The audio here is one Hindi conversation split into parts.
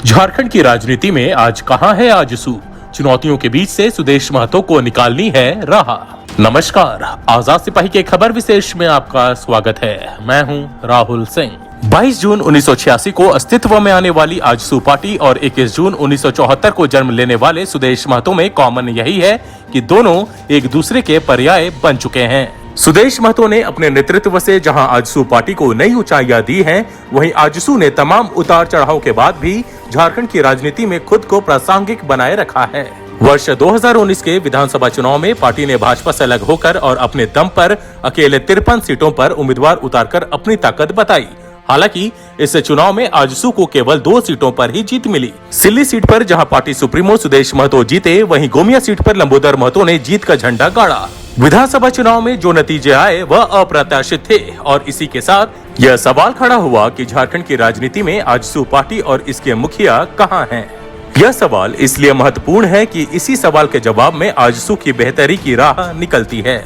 झारखंड की राजनीति में आज कहां है आजसू। चुनौतियों के बीच से सुदेश महतो को निकालनी है राह। नमस्कार, आजाद सिपाही के खबर विशेष में आपका स्वागत है। मैं हूं राहुल सिंह। 22 जून 1986 को अस्तित्व में आने वाली आजसू पार्टी और 21 जून 1974 को जन्म लेने वाले सुदेश महतो में कॉमन यही है कि दोनों एक दूसरे के पर्याय बन चुके हैं। सुदेश महतो ने अपने नेतृत्व से जहां आजसू पार्टी को नई ऊंचाइयां दी हैं, वहीं आजसू ने तमाम उतार चढ़ाव के बाद भी झारखंड की राजनीति में खुद को प्रासंगिक बनाए रखा है। वर्ष 2019 के विधानसभा चुनाव में पार्टी ने भाजपा से अलग होकर और अपने दम पर अकेले 53 सीटों पर उम्मीदवार उतारकर अपनी ताकत बताई। हालांकि इस चुनाव में आजसू को केवल 2 सीटों पर ही जीत मिली। सिल्ली सीट पर जहां पार्टी सुप्रीमो सुदेश महतो जीते, वहीं गोमिया सीट पर लंबोदर महतो ने जीत का झंडा गाड़ा। विधानसभा चुनाव में जो नतीजे आए वह अप्रत्याशित थे और इसी के साथ यह सवाल खड़ा हुआ कि झारखंड की राजनीति में आजसू पार्टी और इसके मुखिया कहां हैं। यह सवाल इसलिए महत्वपूर्ण है कि इसी सवाल के जवाब में आजसू की बेहतरी की राह निकलती है।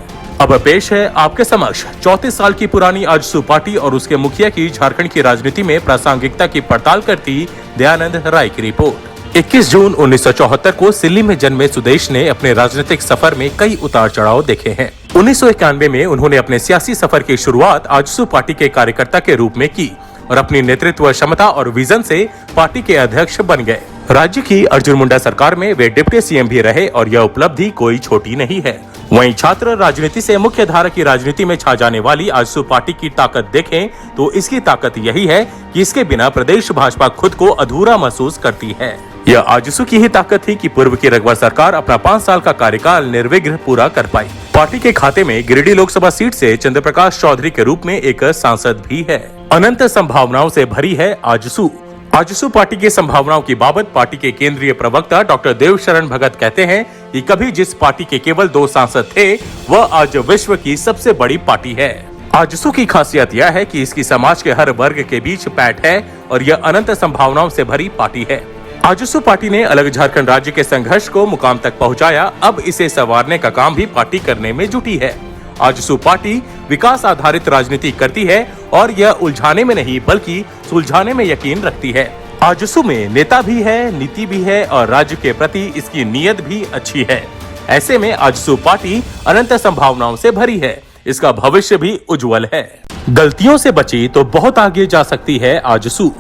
अब पेश है आपके समक्ष 34 साल की पुरानी आजसू पार्टी और उसके मुखिया की झारखंड की राजनीति में प्रासंगिकता की पड़ताल करती दयानंद राय की रिपोर्ट। 21 जून 1974 को सिल्ली में जन्मे सुदेश ने अपने राजनीतिक सफर में कई उतार चढ़ाव देखे हैं। 1991 में उन्होंने अपने सियासी सफर की शुरुआत आजसू पार्टी के कार्यकर्ता के रूप में की और अपनी नेतृत्व क्षमता और विजन से पार्टी के अध्यक्ष बन गए। राज्य की अर्जुन मुंडा सरकार में वे डिप्टी सीएम भी रहे और यह उपलब्धि कोई छोटी नहीं है। वहीं छात्र राजनीति से मुख्य धारा की राजनीति में छा जाने वाली आजसू पार्टी की ताकत देखें तो इसकी ताकत यही है कि इसके बिना प्रदेश भाजपा खुद को अधूरा महसूस करती है। यह आजसू की ही ताकत थी कि पूर्व की रघुवर सरकार अपना 5 साल का कार्यकाल निर्विघ्न पूरा कर पाई। पार्टी के खाते में गिरिडीह लोकसभा सीट से चंद्र प्रकाश चौधरी के रूप में एक सांसद भी है। अनंत संभावनाओं से भरी है आजसू। आजसू पार्टी की संभावनाओं की बाबत पार्टी के केंद्रीय प्रवक्ता डॉक्टर देवशरण भगत कहते हैं कि कभी जिस पार्टी के केवल 2 सांसद थे, वह आज विश्व की सबसे बड़ी पार्टी है। आजसू की खासियत यह है कि इसकी समाज के हर वर्ग के बीच पैठ है और यह अनंत संभावनाओं से भरी पार्टी है। आजसू पार्टी ने अलग झारखंड राज्य के संघर्ष को मुकाम तक पहुंचाया। अब इसे संवारने का काम भी पार्टी करने में जुटी है। आजसू पार्टी विकास आधारित राजनीति करती है और यह उलझाने में नहीं बल्कि सुलझाने में यकीन रखती है। आजसू में नेता भी है, नीति भी है और राज्य के प्रति इसकी नीयत भी अच्छी है। ऐसे में आजसू पार्टी अनंत संभावनाओं से भरी है। इसका भविष्य भी उज्जवल है। गलतियों से बची तो बहुत आगे जा सकती है आजसू।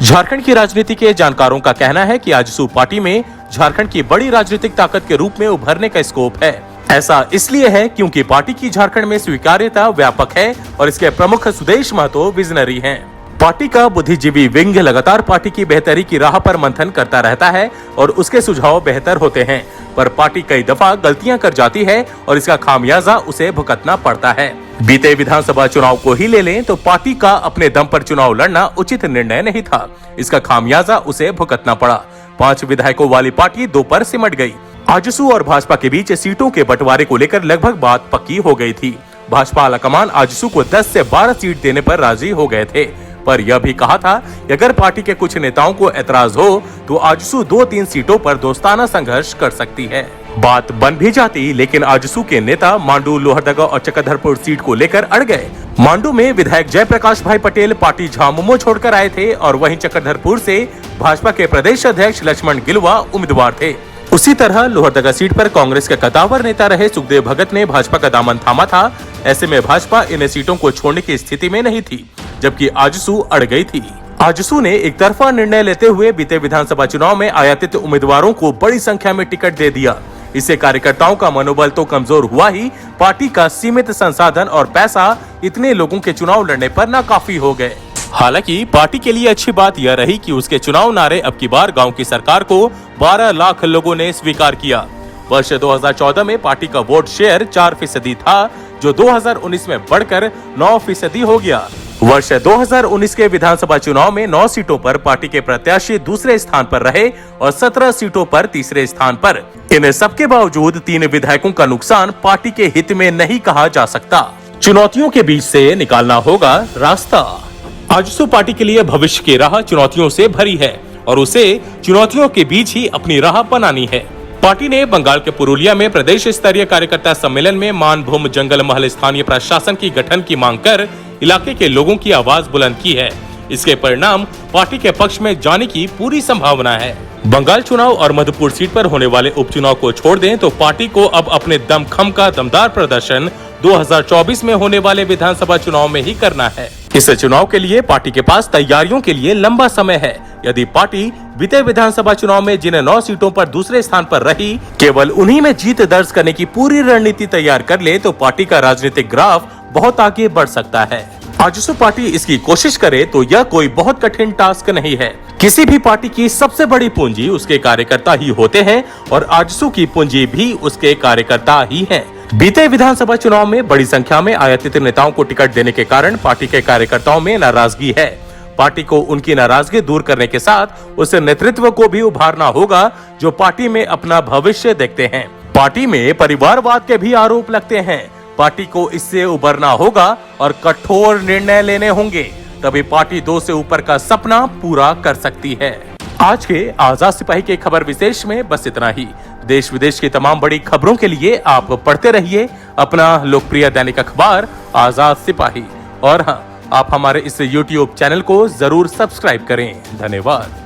झारखंड की राजनीति के जानकारों का कहना है कि आजसू पार्टी में झारखंड की बड़ी राजनीतिक ताकत के रूप में उभरने का स्कोप है। ऐसा इसलिए है क्योंकि पार्टी की झारखंड में स्वीकार्यता व्यापक है और इसके प्रमुख सुदेश महतो विजनरी हैं। पार्टी का बुद्धिजीवी विंग लगातार पार्टी की बेहतरी की राह पर मंथन करता रहता है और उसके सुझाव बेहतर होते हैं, पर पार्टी कई दफा गलतियां कर जाती है और इसका खामियाजा उसे भुगतना पड़ता है। बीते विधानसभा चुनाव को ही ले लें तो पार्टी का अपने दम पर चुनाव लड़ना उचित निर्णय नहीं था। इसका खामियाजा उसे भुगतना पड़ा। 5 विधायकों वाली पार्टी 2 पर सिमट गई। आजसू और भाजपा के बीच सीटों के बंटवारे को लेकर लगभग बात पक्की हो गई थी। भाजपा आलाकमान आजसू को 10 से 12 सीट देने पर राजी हो गए थे, पर यह भी कहा था कि अगर पार्टी के कुछ नेताओं को एतराज हो तो आजसू 2-3 सीटों पर दोस्ताना संघर्ष कर सकती है। बात बन भी जाती, लेकिन आजसू के नेता मांडू, लोहरदगा और चक्रधरपुर सीट को लेकर अड़ गए। मांडू में विधायक जयप्रकाश भाई पटेल पार्टी झामुमो छोड़कर आए थे और वहीं चक्रधरपुर से भाजपा के प्रदेश अध्यक्ष लक्ष्मण गिलुआ उम्मीदवार थे। उसी तरह लोहरदगा सीट पर कांग्रेस के कद्दावर नेता रहे सुखदेव भगत ने भाजपा का दामन थामा था। ऐसे में भाजपा इन सीटों को छोड़ने की स्थिति में नहीं थी, जबकि आजसू अड़ गई थी। आजसू ने एक तरफा निर्णय लेते हुए बीते विधानसभा चुनाव में आयातित उम्मीदवारों को बड़ी संख्या में टिकट दे दिया। इससे कार्यकर्ताओं का मनोबल तो कमजोर हुआ ही, पार्टी का सीमित संसाधन और पैसा इतने लोगों के चुनाव लड़ने पर नाकाफी हो गए। हालांकि पार्टी के लिए अच्छी बात यह रही कि उसके चुनाव नारे अब की बार गांव की सरकार को 12 लाख लोगों ने स्वीकार किया। वर्ष 2014 में पार्टी का वोट शेयर 4% था, जो 2019 में बढ़कर 9% हो गया। वर्ष 2019 के विधानसभा चुनाव में 9 सीटों पर पार्टी के प्रत्याशी दूसरे स्थान पर रहे और 17 सीटों पर तीसरे स्थान पर। इन सबके बावजूद 3 विधायकों का नुकसान पार्टी के हित में नहीं कहा जा सकता। चुनौतियों के बीच से निकालना होगा रास्ता। आजसू पार्टी के लिए भविष्य की राह चुनौतियों से भरी है और उसे चुनौतियों के बीच ही अपनी राह बनानी है। पार्टी ने बंगाल के पुरुलिया में प्रदेश स्तरीय कार्यकर्ता सम्मेलन में मानभूम जंगल महल स्थानीय प्रशासन की गठन की मांग कर इलाके के लोगों की आवाज बुलंद की है। इसके परिणाम पार्टी के पक्ष में जाने की पूरी संभावना है। बंगाल चुनाव और मधुपुर सीट पर होने वाले उपचुनाव को छोड़ दें तो पार्टी को अब अपने दमखम का दमदार प्रदर्शन 2024 में होने वाले विधानसभा चुनाव में ही करना है। इस चुनाव के लिए पार्टी के पास तैयारियों के लिए लंबा समय है। यदि पार्टी बीते विधानसभा चुनाव में जिन 9 सीटों पर दूसरे स्थान पर रही, केवल उन्हीं में जीत दर्ज करने की पूरी रणनीति तैयार कर ले तो पार्टी का राजनीतिक ग्राफ बहुत आगे बढ़ सकता है। आजसू पार्टी इसकी कोशिश करे तो यह कोई बहुत कठिन टास्क नहीं है। किसी भी पार्टी की सबसे बड़ी पूंजी उसके कार्यकर्ता ही होते हैं और आजसू की पूंजी भी उसके कार्यकर्ता ही हैं। बीते विधानसभा चुनाव में बड़ी संख्या में आयातित नेताओं को टिकट देने के कारण पार्टी के कार्यकर्ताओं में नाराजगी है। पार्टी को उनकी नाराजगी दूर करने के साथ उस नेतृत्व को भी उभारना होगा जो पार्टी में अपना भविष्य देखते हैं। पार्टी में परिवारवाद के भी आरोप लगते हैं। पार्टी को इससे उबरना होगा और कठोर निर्णय लेने होंगे, तभी पार्टी 2 से ऊपर का सपना पूरा कर सकती है। आज के आजाद सिपाही के खबर विशेष में बस इतना ही। देश विदेश की तमाम बड़ी खबरों के लिए आप पढ़ते रहिए अपना लोकप्रिय दैनिक अखबार आजाद सिपाही। और हाँ, आप हमारे इस YouTube चैनल को जरूर सब्सक्राइब करें। धन्यवाद।